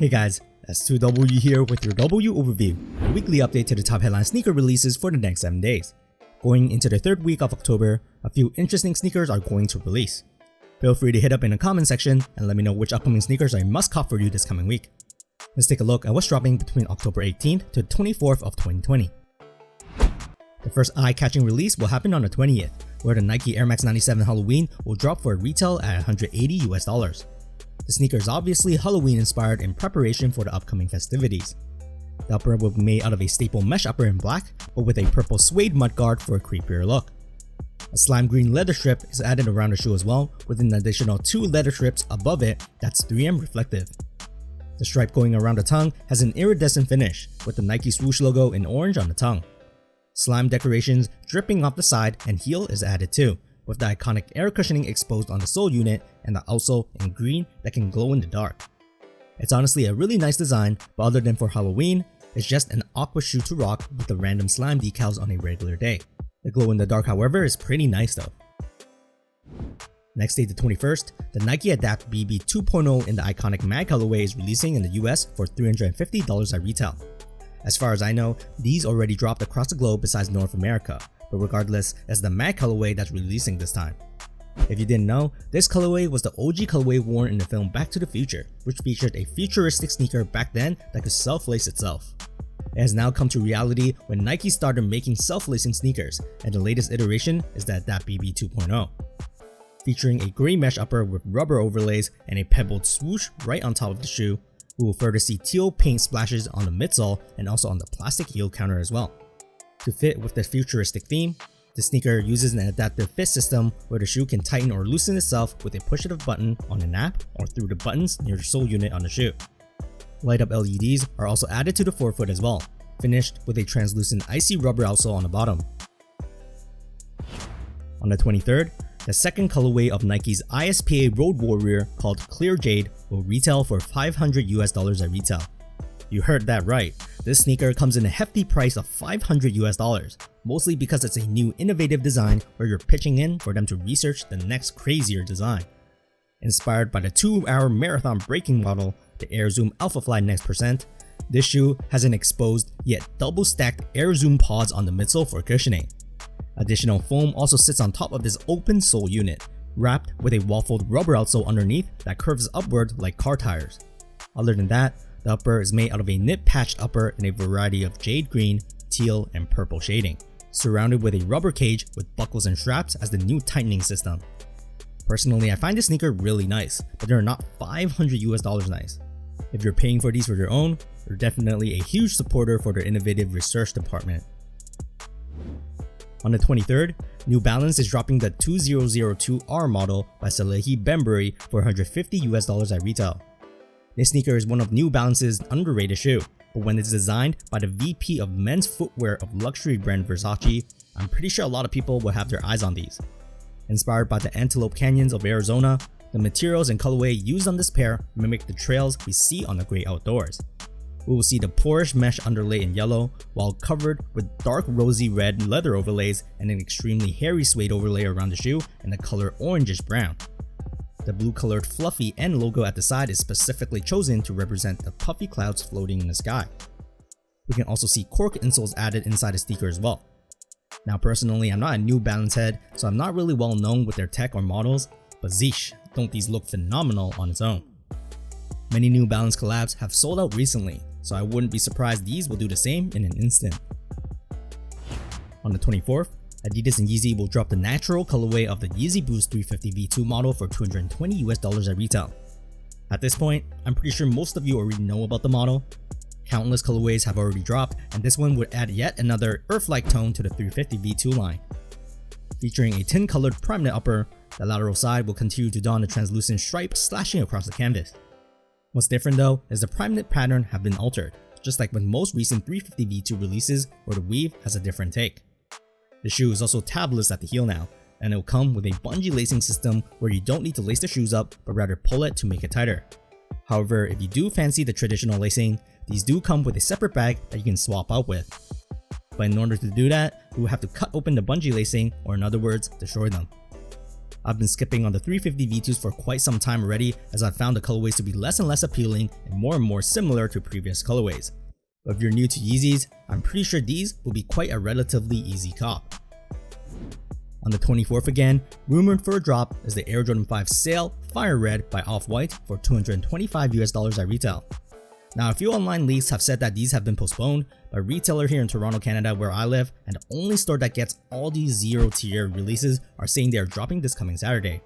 Hey guys, S2W here with your DoubleU Overview, a weekly update to the top headline sneaker releases for the next 7 days. Going into the third week of October, a few interesting sneakers are going to release. Feel free to hit up in the comment section and let me know which upcoming sneakers I must cop for you this coming week. Let's take a look at what's dropping between October 18th to 24th of 2020. The first eye-catching release will happen on the 20th, where the Nike Air Max 97 Halloween will drop for a retail at $180 US. The sneaker is obviously Halloween inspired in preparation for the upcoming festivities. The upper will be made out of a staple mesh upper in black, but with a purple suede mudguard for a creepier look. A slime green leather strip is added around the shoe as well, with an additional 2 leather strips above it that's 3M reflective. The stripe going around the tongue has an iridescent finish, with the Nike swoosh logo in orange on the tongue. Slime decorations dripping off the side and heel is added too, with the iconic air cushioning exposed on the sole unit and the outsole in green that can glow in the dark. It's honestly a really nice design, but other than for Halloween, it's just an aqua shoe to rock with the random slime decals on a regular day. The glow in the dark, however, is pretty nice though. Next day, the 21st, the Nike Adapt BB 2.0 in the iconic mag colorway is releasing in the US for $350 at retail. As far as I know, these already dropped across the globe besides North America, but regardless, it's the mag colorway that's releasing this time. If you didn't know, this colorway was the OG colorway worn in the film Back to the Future, which featured a futuristic sneaker back then that could self-lace itself. It has now come to reality when Nike started making self-lacing sneakers, and the latest iteration is the Adapt BB 2.0. Featuring a gray mesh upper with rubber overlays and a pebbled swoosh right on top of the shoe, we will further see teal paint splashes on the midsole and also on the plastic heel counter as well. To fit with the futuristic theme, the sneaker uses an adaptive fit system where the shoe can tighten or loosen itself with a push-of button on the nap or through the buttons near the sole unit on the shoe. Light-up LEDs are also added to the forefoot as well, finished with a translucent icy rubber outsole on the bottom. On the 23rd, the second colorway of Nike's ISPA Road Warrior called Clear Jade will retail for $500 US at retail. You heard that right, this sneaker comes in a hefty price of $500 US, mostly because it's a new innovative design where you're pitching in for them to research the next crazier design. Inspired by the 2-hour marathon braking model, the Air Zoom Alpha Fly Next Percent, this shoe has an exposed yet double stacked Air Zoom pods on the midsole for cushioning. Additional foam also sits on top of this open sole unit, wrapped with a waffled rubber outsole underneath that curves upward like car tires. Other than that, the upper is made out of a knit patched upper in a variety of jade green, teal, and purple shading, surrounded with a rubber cage with buckles and straps as the new tightening system. Personally, I find this sneaker really nice, but they're not $500 US nice. If you're paying for these for your own, you're definitely a huge supporter for their innovative research department. On the 23rd, New Balance is dropping the 2002R model by Salehe Bembury for $150 US at retail. This sneaker is one of New Balance's underrated shoe, but when it's designed by the VP of men's footwear of luxury brand Versace, I'm pretty sure a lot of people will have their eyes on these. Inspired by the Antelope Canyons of Arizona, the materials and colorway used on this pair mimic the trails we see on the great outdoors. We will see the porish mesh underlay in yellow, while covered with dark rosy red leather overlays and an extremely hairy suede overlay around the shoe in the color orangish brown. The blue colored fluffy end logo at the side is specifically chosen to represent the puffy clouds floating in the sky. We can also see cork insoles added inside the sneaker as well. Now personally, I'm not a New Balance head, so I'm not really well known with their tech or models, but zeesh, don't these look phenomenal on its own. Many New Balance collabs have sold out recently, so I wouldn't be surprised these will do the same in an instant. On the 24th, Adidas and Yeezy will drop the natural colorway of the Yeezy Boost 350 V2 model for $220 US at retail. At this point, I'm pretty sure most of you already know about the model. Countless colorways have already dropped, and this one would add yet another Earth-like tone to the 350 V2 line. Featuring a tin-colored prime knit upper, the lateral side will continue to don the translucent stripe slashing across the canvas. What's different though is the prime knit pattern have been altered, just like with most recent 350 V2 releases where the weave has a different take. The shoe is also tabless at the heel now, and it will come with a bungee lacing system where you don't need to lace the shoes up but rather pull it to make it tighter. However, if you do fancy the traditional lacing, these do come with a separate bag that you can swap out with. But in order to do that, you will have to cut open the bungee lacing, or in other words, destroy them. I've been skipping on the 350 V2s for quite some time already, as I've found the colorways to be less and less appealing and more similar to previous colorways. But if you're new to Yeezys, I'm pretty sure these will be quite a relatively easy cop. On the 24th again, rumored for a drop is the Air Jordan 5 Sail Fire Red by Off-White for $225 at retail. Now, a few online leaks have said that these have been postponed, but a retailer here in Toronto, Canada where I live, and the only store that gets all these zero-tier releases are saying they are dropping this coming Saturday.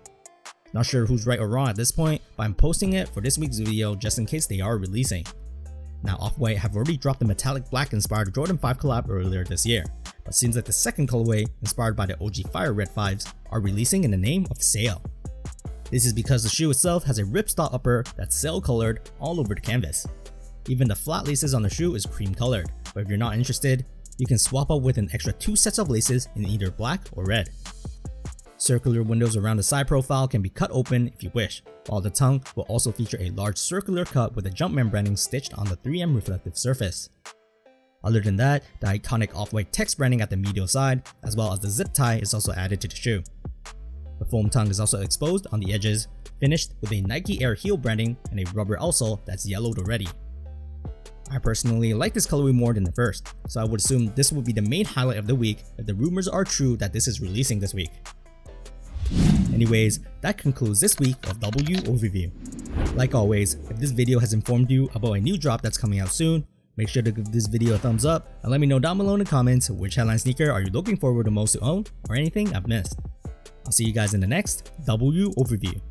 Not sure who's right or wrong at this point, but I'm posting it for this week's video just in case they are releasing. Now, Off-White have already dropped the metallic black inspired Jordan 5 collab earlier this year, but seems like the second colorway, inspired by the OG Fire Red 5s, are releasing in the name of Sail. This is because the shoe itself has a ripstop upper that's sail colored all over the canvas. Even the flat laces on the shoe is cream colored, but if you're not interested, you can swap out with an extra 2 sets of laces in either black or red. Circular windows around the side profile can be cut open if you wish, while the tongue will also feature a large circular cut with a Jumpman branding stitched on the 3M reflective surface. Other than that, the iconic Off-White text branding at the medial side, as well as the zip tie, is also added to the shoe. The foam tongue is also exposed on the edges, finished with a Nike Air heel branding and a rubber outsole that's yellowed already. I personally like this colorway more than the first, so I would assume this will be the main highlight of the week if the rumors are true that this is releasing this week. Anyways, that concludes this week of DoubleU Overview. Like always, if this video has informed you about a new drop that's coming out soon, make sure to give this video a thumbs up and let me know down below in the comments which headline sneaker are you looking forward to most to own or anything I've missed. I'll see you guys in the next DoubleU Overview.